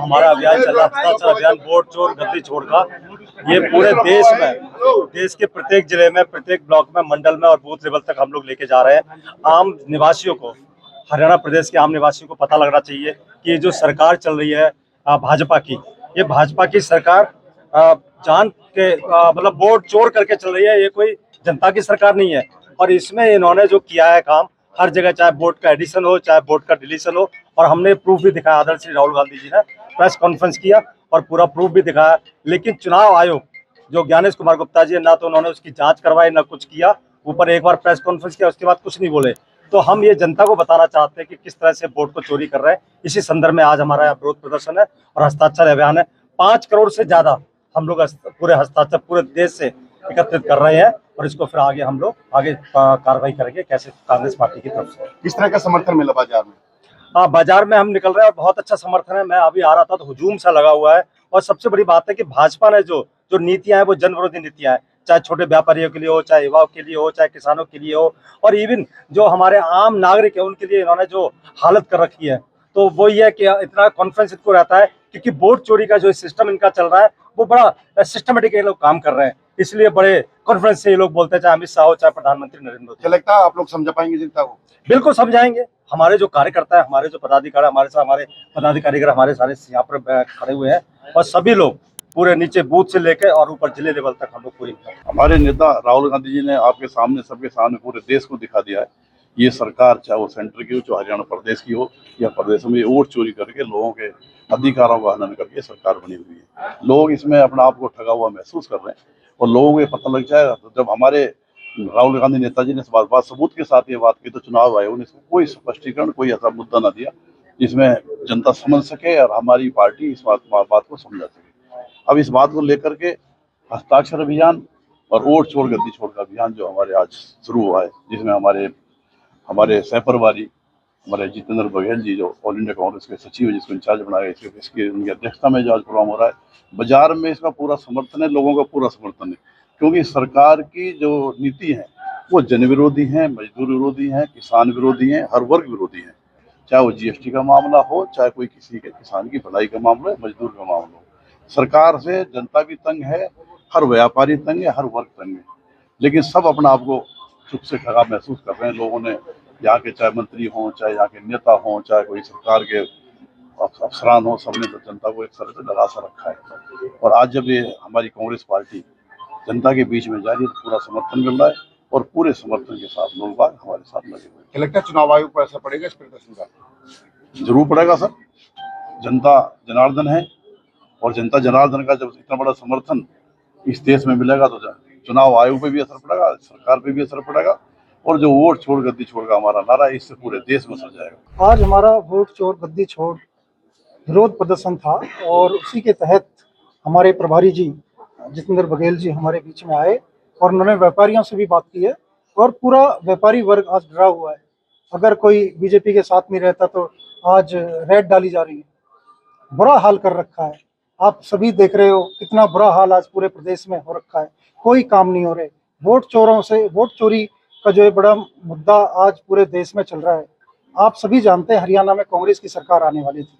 हमारा अभियान चल रहा है, हस्ताक्षर अभियान वोट चोर गद्दी छोड़ का, ये पूरे देश में, देश के प्रत्येक जिले में, प्रत्येक ब्लॉक में, मंडल में और बूथ लेवल तक हम लोग लेके जा रहे हैं। आम निवासियों को, हरियाणा प्रदेश के आम निवासियों को पता लगना चाहिए कि ये जो सरकार चल रही है भाजपा की, ये भाजपा की सरकार जान के मतलब वोट चोर करके चल रही है। ये कोई जनता की सरकार नहीं है। और इसमें इन्होंने जो किया है काम, हर जगह चाहे वोट का एडिशन हो, चाहे वोट का डिलीशन हो, और हमने प्रूफ भी दिखाया। आदरणीय श्री राहुल गांधी जी ने प्रेस कॉन्फ्रेंस किया और पूरा प्रूफ भी दिखाया। लेकिन चुनाव आयोग जो ज्ञानेश कुमार गुप्ता जी, ना तो उन्होंने उसकी जांच करवाई, ना कुछ किया। ऊपर एक बार प्रेस कॉन्फ्रेंस किया, उसके बाद कुछ नहीं बोले। तो हम ये जनता को बताना चाहते हैं कि किस तरह से वोट को चोरी कर रहे हैं। इसी संदर्भ में आज हमारा विरोध प्रदर्शन है और हस्ताक्षर अभियान है। 5 करोड़ से ज्यादा हम लोग पूरे हस्ताक्षर पूरे देश से एकत्रित कर रहे हैं और इसको फिर आगे हम लोग कार्रवाई करेंगे कैसे कांग्रेस पार्टी की तरफ से। किस तरह का समर्थन मिला बाजार में? बाजार में हम निकल रहे हैं और बहुत अच्छा समर्थन है। मैं अभी आ रहा था तो हुजूम सा लगा हुआ है। और सबसे बड़ी बात है कि भाजपा ने जो नीतियां हैं वो जन विरोधी नीतियां हैं, चाहे छोटे व्यापारियों के लिए हो, चाहे युवाओं के लिए हो, चाहे किसानों के लिए हो, और इवन जो हमारे आम नागरिक है उनके लिए इन्होंने जो हालत कर रखी है। तो वो ये है कि इतना कॉन्फिडेंस इनको रहता है क्योंकि वोट चोरी का जो सिस्टम इनका चल रहा है वो बड़ा सिस्टमेटिक ये लोग काम कर रहे हैं, इसलिए बड़े कॉन्फिडेंस से ये लोग बोलते हैं, चाहे अमित शाह हो, चाहे प्रधानमंत्री नरेंद्र मोदी। क्या लगता है आप लोग समझा पाएंगे जनता को? बिल्कुल समझाएंगे। हमारे जो कार्यकर्ता है, हमारे जो पदाधिकारी, हमारे पदाधिकारीगण हमारे सारे यहाँ पर खड़े हुए हैं और सभी लोग पूरे नीचे बूथ से लेकर और ऊपर जिले लेवल तक हम लोग पूरी। हमारे नेता राहुल गांधी जी ने आपके सामने, सबके सामने, पूरे देश को दिखा दिया है ये सरकार, चाहे वो सेंटर की हो, चाहे हरियाणा प्रदेश की हो या प्रदेशों में, वोट चोरी करके लोगों के अधिकारों का हनन करके सरकार बनी हुई है। लोग इसमें अपना आप को ठगा हुआ महसूस कर रहे हैं और लोगों को ये पता लग जाएगा। तो जब हमारे राहुल गांधी नेताजी ने इस बात सबूत के साथ ये बात की, तो चुनाव आयोग ने इसको कोई स्पष्टीकरण, कोई ऐसा मुद्दा ना दिया जिसमें जनता समझ सके और हमारी पार्टी इस बात को समझा सके। अब इस बात को लेकर के हस्ताक्षर अभियान और वोट चोर गद्दी छोड़ का अभियान जो हमारे आज शुरू हुआ है, जिसमें हमारे सहप्रभारी हमारे जितेंद्र बघेल जी, जो ऑल इंडिया कांग्रेस के सचिव है, जिसको इंचार्ज बनाया गया, इसकी उनकी अध्यक्षता में जो आज प्रोग्राम हो रहा है, बाजार में इसका पूरा समर्थन है, लोगों का पूरा समर्थन है। क्योंकि सरकार की जो नीति है वो जन विरोधी है, मजदूर विरोधी है, किसान विरोधी है, हर वर्ग विरोधी है। चाहे वो जीएसटी का मामला हो, चाहे कोई किसी के किसान की भलाई का मामला हो, मजदूर का मामला हो। सरकार से जनता भी तंग है, हर व्यापारी तंग है, हर वर्ग तंग है। लेकिन सब अपना आपको सुख से ठगा महसूस कर रहे हैं। लोगों ने यहाँ के चाहे मंत्री हों, चाहे यहाँ के नेता हों, चाहे कोई सरकार के अफसरान हों, सबने तो जनता को एक तरह से डरा सा रखा है। और आज जब ये हमारी कांग्रेस पार्टी जनता के बीच में जा रही है तो पूरा समर्थन मिल रहा है और पूरे समर्थन के साथ लोग बाग हमारे साथ लगे हुए हैं। लगता है चुनाव आयोग पर असर पड़ेगा इस प्रदर्शन का? जरूर पड़ेगा सर। जनता जनार्दन है और जनता जनार्दन का जब इतना बड़ा समर्थन इस देश में मिलेगा तो चुनाव आयोग पे भी असर पड़ेगा, सरकार पे भी असर पड़ेगा। और जो वोट चोर गद्दी छोड़ का हमारा नारा है, इससे पूरे देश में असर जाएगा। आज हमारा वोट चोर गद्दी छोड़ विरोध प्रदर्शन था और उसी के तहत हमारे प्रभारी जी जितेंद्र बघेल जी हमारे बीच में आए और उन्होंने व्यापारियों से भी बात की है। और पूरा व्यापारी वर्ग आज डरा हुआ है। अगर कोई बीजेपी के साथ नहीं रहता तो आज रेड डाली जा रही है। बुरा हाल कर रखा है। आप सभी देख रहे हो कितना बुरा हाल आज पूरे प्रदेश में हो रखा है। कोई काम नहीं हो रहे। वोट चोरों से, वोट चोरी का जो है बड़ा मुद्दा आज पूरे देश में चल रहा है। आप सभी जानते हैं हरियाणा में कांग्रेस की सरकार आने वाली थी।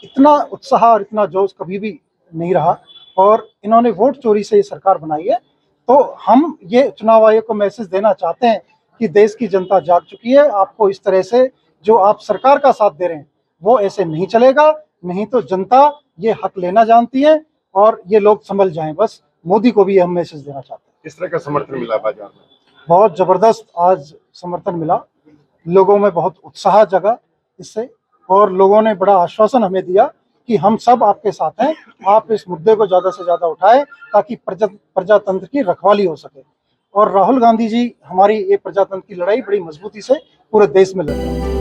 इतना उत्साह और इतना जोश कभी भी नहीं रहा और इन्होंने वोट चोरी से ये सरकार बनाई है। तो हम ये चुनाव आयोग को मैसेज देना चाहते हैं कि देश की जनता जाग चुकी है। आपको इस तरह से जो आप सरकार का साथ दे रहे हैं वो ऐसे नहीं चलेगा। नहीं तो जनता ये हक लेना जानती है और ये लोग संभल जाएं। बस मोदी को भी हम मैसेज देना चाहते हैं। किस तरह का समर्थन मिला बाजार में? बहुत जबरदस्त आज समर्थन मिला। लोगों में बहुत उत्साह जगा इससे और लोगों ने बड़ा आश्वासन हमें दिया कि हम सब आपके साथ हैं। आप इस मुद्दे को ज़्यादा से ज़्यादा उठाएं ताकि प्रजातंत्र की रखवाली हो सके। और राहुल गांधी जी हमारी ये प्रजातंत्र की लड़ाई बड़ी मजबूती से पूरे देश में लड़ रहे हैं।